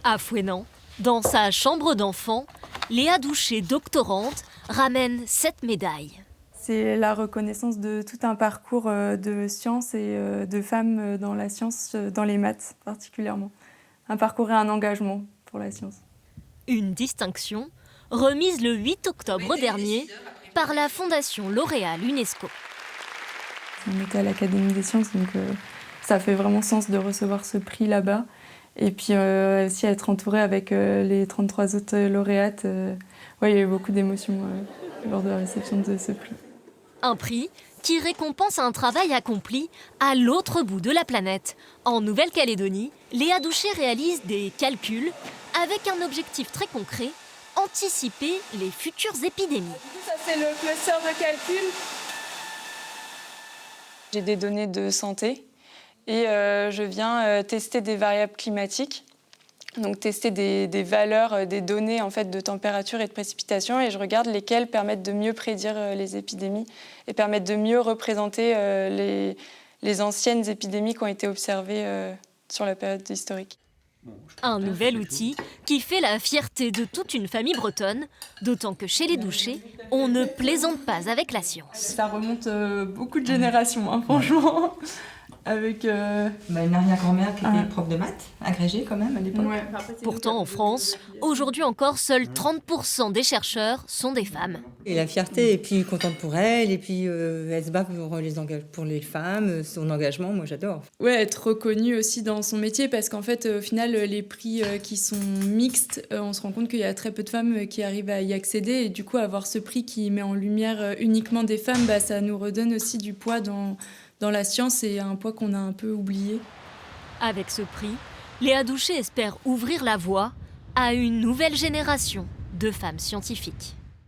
À Fouesnant, dans sa chambre d'enfant, Léa Doucher, doctorante, ramène 7 médailles. C'est la reconnaissance de tout un parcours de sciences et de femmes dans la science, dans les maths particulièrement. Un parcours et un engagement pour la science. Une distinction remise le 8 octobre dernier par la Fondation L'Oréal UNESCO. On était à l'Académie des sciences, donc ça fait vraiment sens de recevoir ce prix là-bas. Et puis aussi être entourée avec les 33 autres lauréates. Ouais, il y a eu beaucoup d'émotions lors de la réception de ce prix. Un prix qui récompense un travail accompli à l'autre bout de la planète. En Nouvelle-Calédonie, Léa Doucher réalise des calculs avec un objectif très concret, anticiper les futures épidémies. Ça, c'est le cluster de calcul. J'ai des données de santé et je viens tester des variables climatiques. Donc tester des valeurs, des données en fait, de température et de précipitation, et je regarde lesquelles permettent de mieux prédire les épidémies et permettent de mieux représenter les anciennes épidémies qui ont été observées sur la période historique. Un nouvel outil qui fait la fierté de toute une famille bretonne, d'autant que chez les Doucher, on ne plaisante pas avec la science. Ça remonte beaucoup de générations, hein, franchement. Avec une arrière-grand-mère qui était prof de maths, agrégée quand même à l'époque. Ouais. Pourtant, en France, aujourd'hui encore, seuls 30% des chercheurs sont des femmes. Et la fierté, et puis contente pour elle, et puis elle se bat pour les femmes, son engagement, moi j'adore. Ouais, être reconnue aussi dans son métier, parce qu'en fait, au final, les prix qui sont mixtes, on se rend compte qu'il y a très peu de femmes qui arrivent à y accéder, et du coup, avoir ce prix qui met en lumière uniquement des femmes, ça nous redonne aussi du poids dans la science, et un poids qu'on a un peu oublié. Avec ce prix, Léa Doucher espère ouvrir la voie à une nouvelle génération de femmes scientifiques.